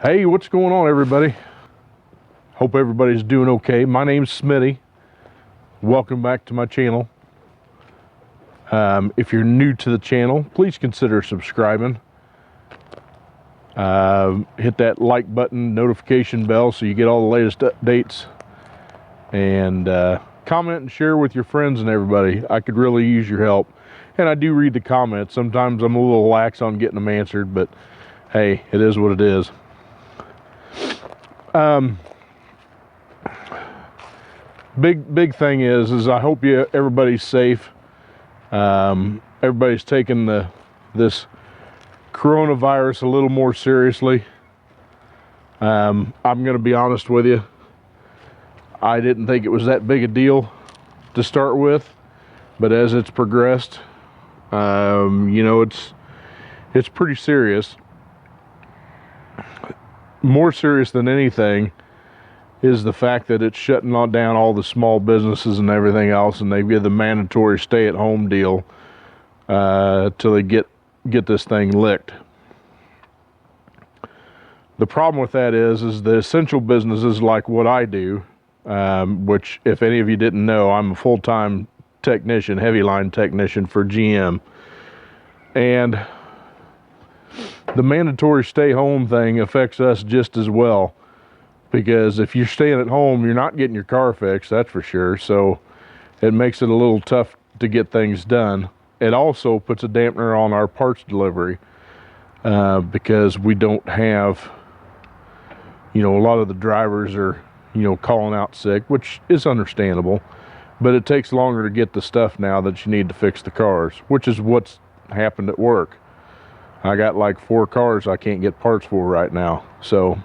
Hey, what's going on, everybody? Hope everybody's doing okay. My name's Smitty. Welcome back to my channel. If you're new to the channel, please consider subscribing. Hit that like button, notification bell, so you get all the latest updates. And comment and share with your friends and everybody. I could really use your help. And I do read the comments. Sometimes I'm a little lax on getting them answered, but hey, it is what it is. Big thing is I hope everybody's safe. Everybody's taking this coronavirus a little more seriously. I'm gonna be honest with you. I didn't think it was that big a deal to start with, but as it's progressed, you know, it's pretty serious. More serious than anything is the fact that it's shutting down all the small businesses and everything else, and they've got the mandatory stay-at-home deal till they get this thing licked. The problem with that is the essential businesses like what I do, which, if any of you didn't know, I'm a full-time technician, heavy line technician for GM, and the mandatory stay-home thing affects us just as well. Because if you're staying at home, you're not getting your car fixed, that's for sure. So it makes it a little tough to get things done. It also puts a dampener on our parts delivery because we don't have, you know, a lot of the drivers are, you know, calling out sick, which is understandable. But it takes longer to get the stuff now that you need to fix the cars, which is what's happened at work. I got like 4 cars I can't get parts for right now. So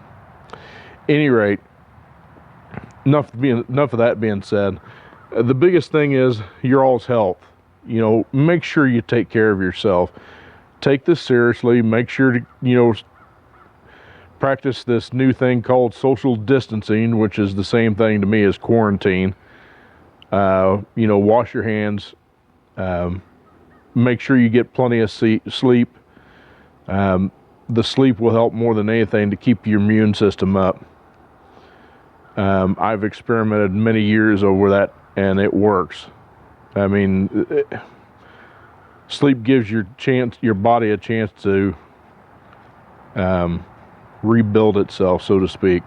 any rate, enough of that being said, the biggest thing is your all's health. You know, make sure you take care of yourself. Take this seriously. Make sure to, you know, practice this new thing called social distancing, which is the same thing to me as quarantine. You know, wash your hands. Make sure you get plenty of sleep. The sleep will help more than anything to keep your immune system up. I've experimented many years over that, and it works. I mean, sleep gives your body a chance to rebuild itself, so to speak.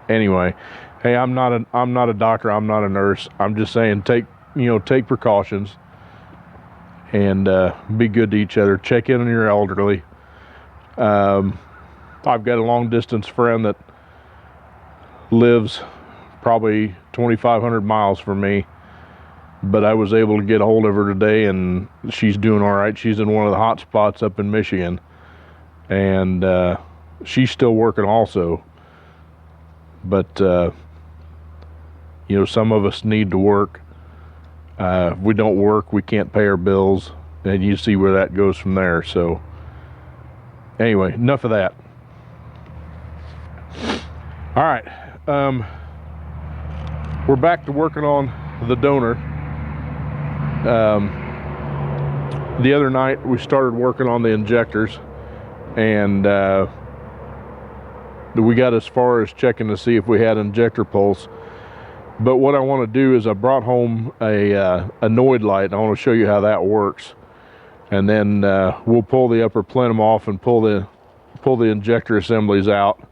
Anyway, hey, I'm not a doctor. I'm not a nurse. I'm just saying, take precautions and be good to each other. Check in on your elderly. I've got a long distance friend that lives probably 2,500 miles from me, but I was able to get a hold of her today, and she's doing all right. She's in one of the hot spots up in Michigan, and she's still working also. But you know, some of us need to work. If we don't work, we can't pay our bills, and you see where that goes from there. So anyway, enough of that. All right, we're back to working on the donor. The other night we started working on the injectors, and we got as far as checking to see if we had injector pulse. But what I want to do is I brought home a noid light, and I want to show you how that works. And then we'll pull the upper plenum off and pull the injector assemblies out.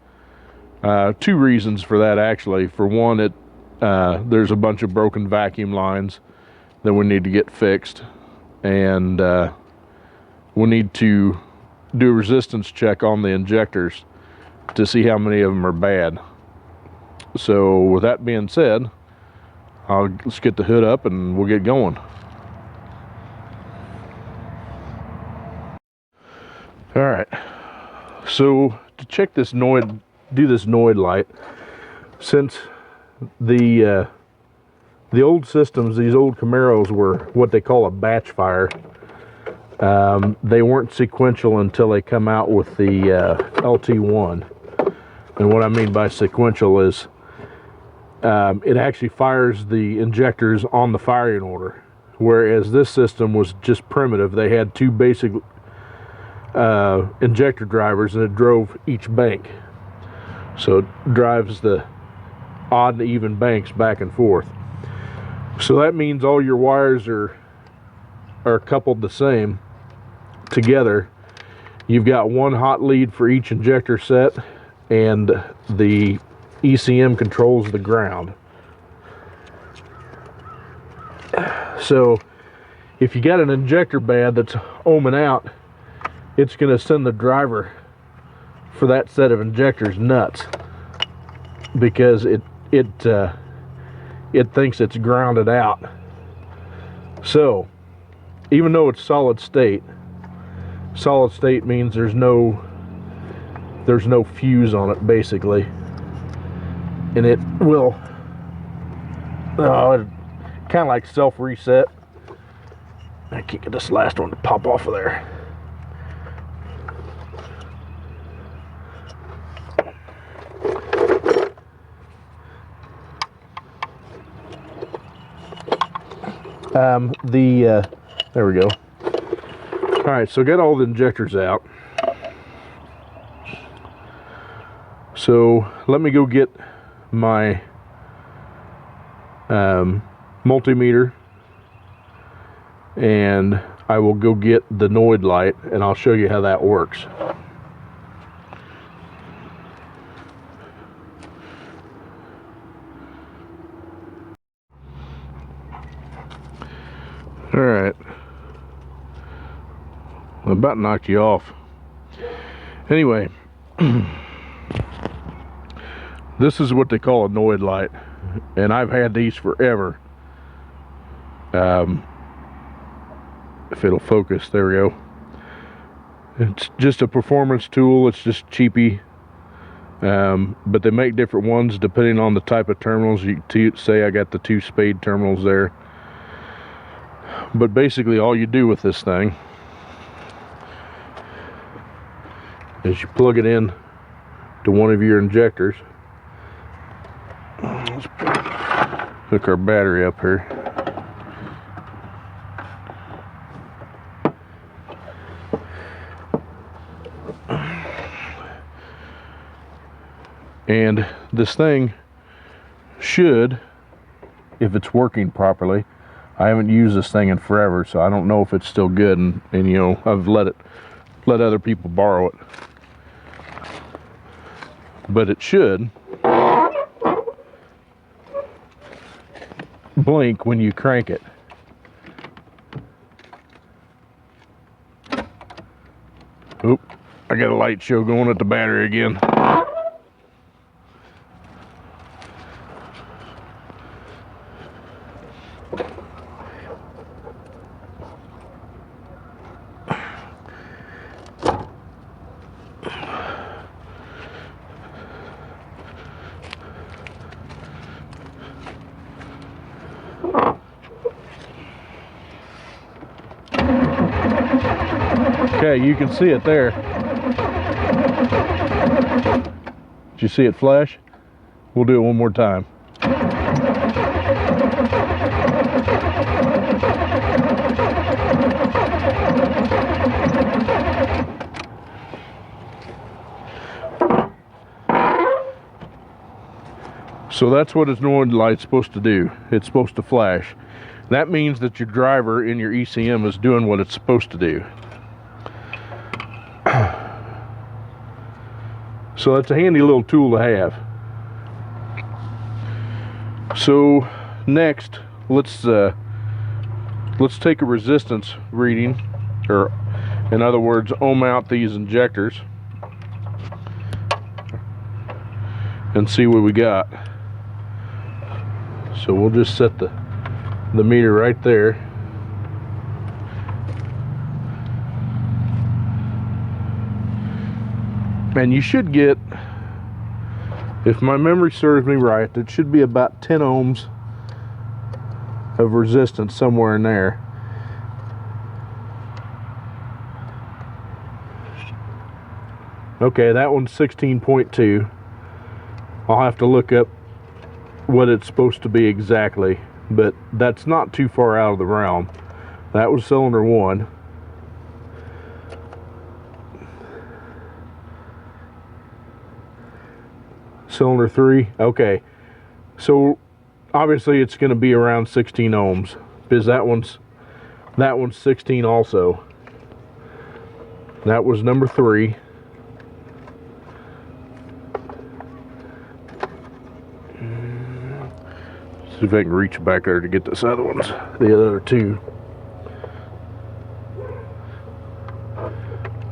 2 reasons for that, actually. For one, there's a bunch of broken vacuum lines that we need to get fixed, and we need to do a resistance check on the injectors to see how many of them are bad. So with that being said, let's get the hood up and we'll get going. All right, so to check this noid, do this noid light, since the old systems, these old Camaros were what they call a batch fire. They weren't sequential until they come out with the LT1. And what I mean by sequential is it actually fires the injectors on the firing order, whereas this system was just primitive. They had 2 basic injector drivers, and it drove each bank. So it drives the odd and even banks back and forth. So that means all your wires are coupled the same together. You've got one hot lead for each injector set, and the ECM controls the ground. So if you got an injector bad that's ohming out, it's going to send the driver for that set of injectors nuts, because it thinks it's grounded out. So even though it's solid state means there's no fuse on it, basically, and it will kind of like self reset. I can't get this last one to pop off of there. There we go. All right, so got all the injectors out. So let me go get my multimeter, and I will go get the noid light, and I'll show you how that works. All right, I about knocked you off. Anyway, this is what they call a noid light, and I've had these forever. If it'll focus, there we go. It's just a performance tool. It's just cheapy, but they make different ones depending on the type of terminals. You say I got the 2 spade terminals there. But basically all you do with this thing is you plug it in to one of your injectors. Let's hook our battery up here. And this thing should, if it's working properly, I haven't used this thing in forever, so I don't know if it's still good, and you know, I've let other people borrow it. But it should blink when you crank it. Oop, I got a light show going at the battery again. Okay, you can see it there. Did you see it flash? We'll do it one more time. So that's what its noid light's supposed to do. It's supposed to flash. That means that your driver in your ECM is doing what it's supposed to do. So that's a handy little tool to have. So next, let's take a resistance reading, or in other words, ohm out these injectors and see what we got. So we'll just set the meter right there. And you should get, if my memory serves me right, it should be about 10 ohms of resistance somewhere in there. Okay, that one's 16.2. I'll have to look up what it's supposed to be exactly, but that's not too far out of the realm. That was cylinder 1. Cylinder 3. Okay. So obviously it's going to be around 16 ohms because that one's 16 also. That was number 3. See if I can reach back there to get this other ones, the other 2.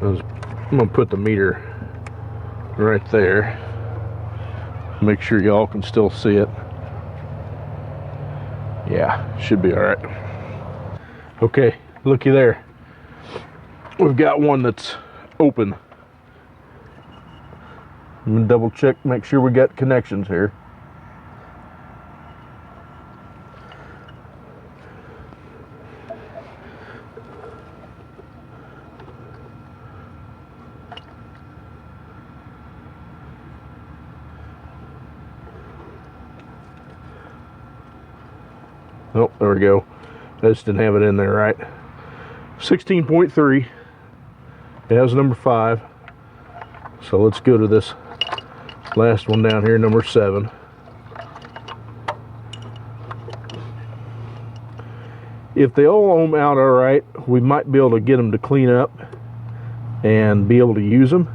I'm gonna put the meter right there. Make sure y'all can still see it. Yeah, should be all right. Okay, looky there. We've got one that's open. I'm gonna double check, make sure we got connections here. Oh, there we go. I just didn't have it in there right. 16.3. It has number 5. So let's go to this last one down here, number 7. If they all ohm out all right, we might be able to get them to clean up and be able to use them.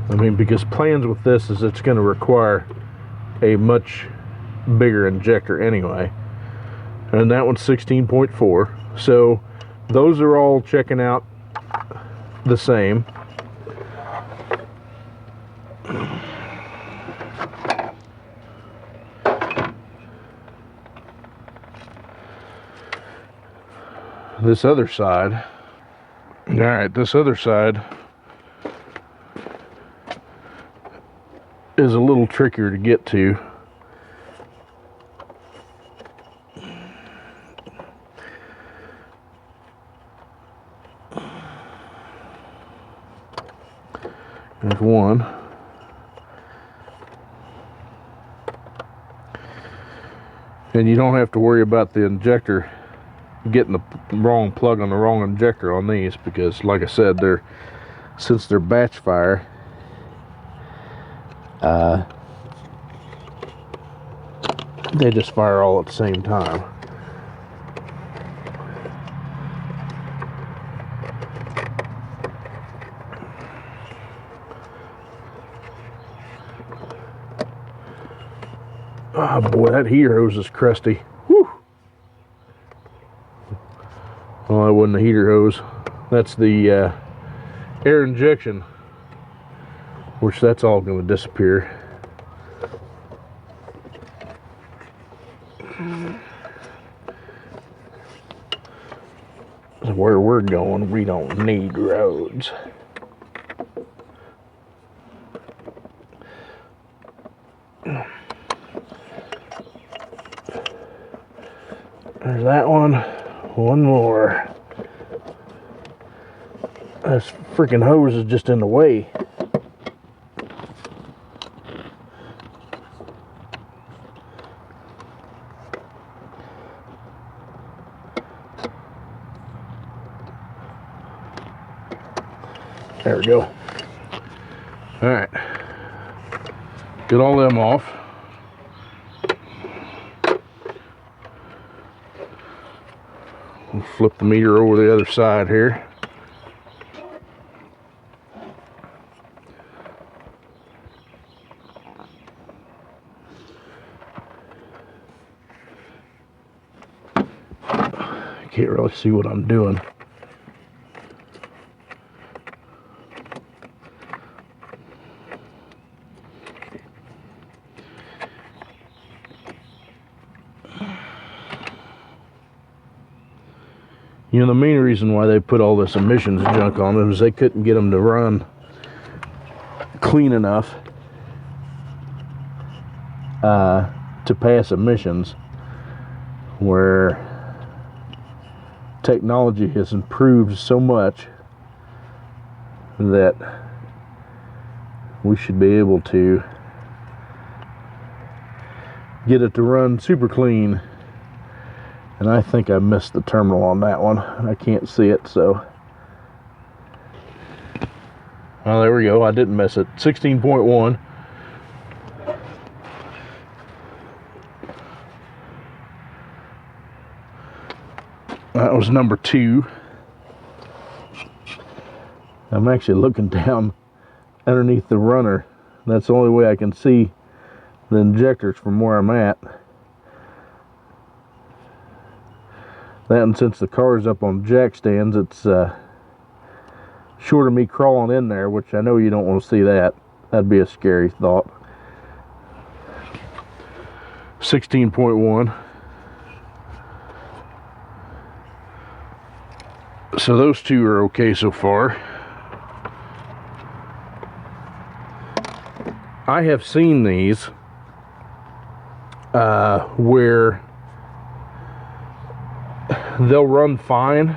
I mean, because plans with this is it's going to require a much bigger injector anyway. And that one's 16.4. So those are all checking out the same. This other side, all right, this other side is a little trickier to get to. There's one. And you don't have to worry about the injector getting the wrong plug on the wrong injector on these, because like I said, since they're batch fire, they just fire all at the same time. Oh boy, that heater hose is crusty. Whew. Well, that wasn't the heater hose. That's the air injection, which that's all going to disappear. Where we're going, we don't need roads. There's that one. One more. This freaking hose is just in the way. There we go. All right. Get all them off. We'll flip the meter over the other side here. I can't really see what I'm doing. You know, the main reason why they put all this emissions junk on them is they couldn't get them to run clean enough to pass emissions, where technology has improved so much that we should be able to get it to run super clean And I think I missed the terminal on that one. I can't see it, so. Oh, there we go. I didn't miss it. 16.1. That was number 2. I'm actually looking down underneath the runner. That's the only way I can see the injectors from where I'm at. That, and since the car's up on jack stands, it's short of me crawling in there, which I know you don't want to see that. That'd be a scary thought. 16.1. So those two are okay so far. I have seen these where they'll run fine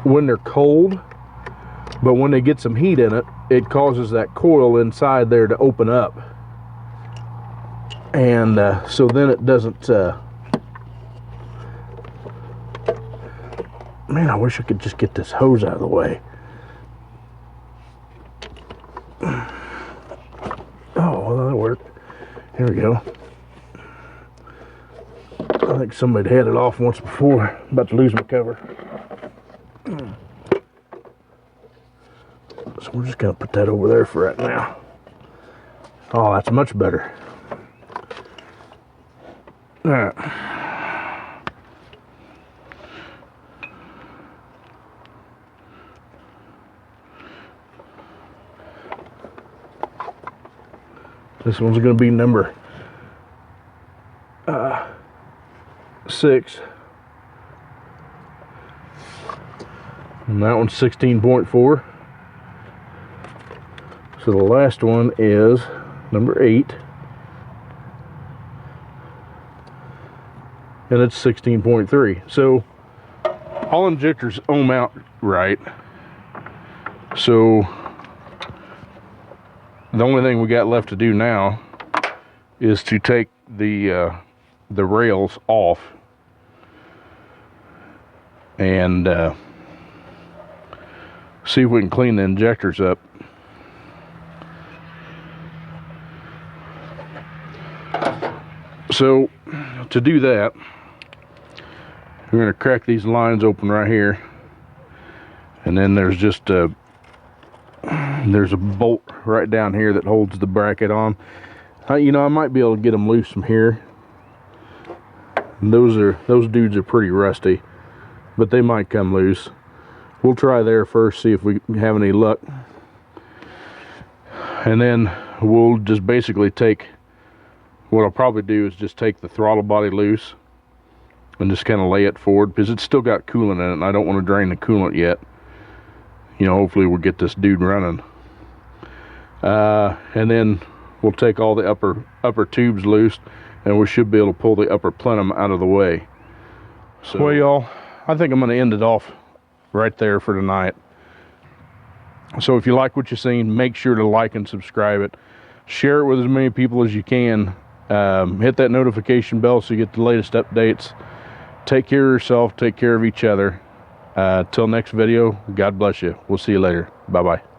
when they're cold, but when they get some heat in it, it causes that coil inside there to open up, and so then it doesn't. Man, I wish I could just get this hose out of the way. Oh, well, that worked. Here we go. I think somebody had it off once before. About to lose my cover. So we're just going to put that over there for right now. Oh, that's much better. All right. This one's going to be number 6. And that one's 16.4. So the last one is number 8. And it's 16.3. So all injectors ohm out right. So the only thing we got left to do now is to take the rails off and see if we can clean the injectors up. So to do that, we're going to crack these lines open right here, and then there's just there's a bolt right down here that holds the bracket on. You know, I might be able to get them loose from here. And those dudes are pretty rusty, but they might come loose. We'll try there first, see if we have any luck, and then we'll just basically take, what I'll probably do is just take the throttle body loose and just kind of lay it forward, because it's still got coolant in it and I don't want to drain the coolant yet. You know, hopefully we'll get this dude running. And then we'll take all the upper tubes loose, and we should be able to pull the upper plenum out of the way. So, well, y'all, I think I'm going to end it off right there for tonight. So if you like what you've seen, make sure to like and subscribe it. Share it with as many people as you can. Hit that notification bell so you get the latest updates. Take care of yourself. Take care of each other. Till next video, God bless you. We'll see you later. Bye-bye.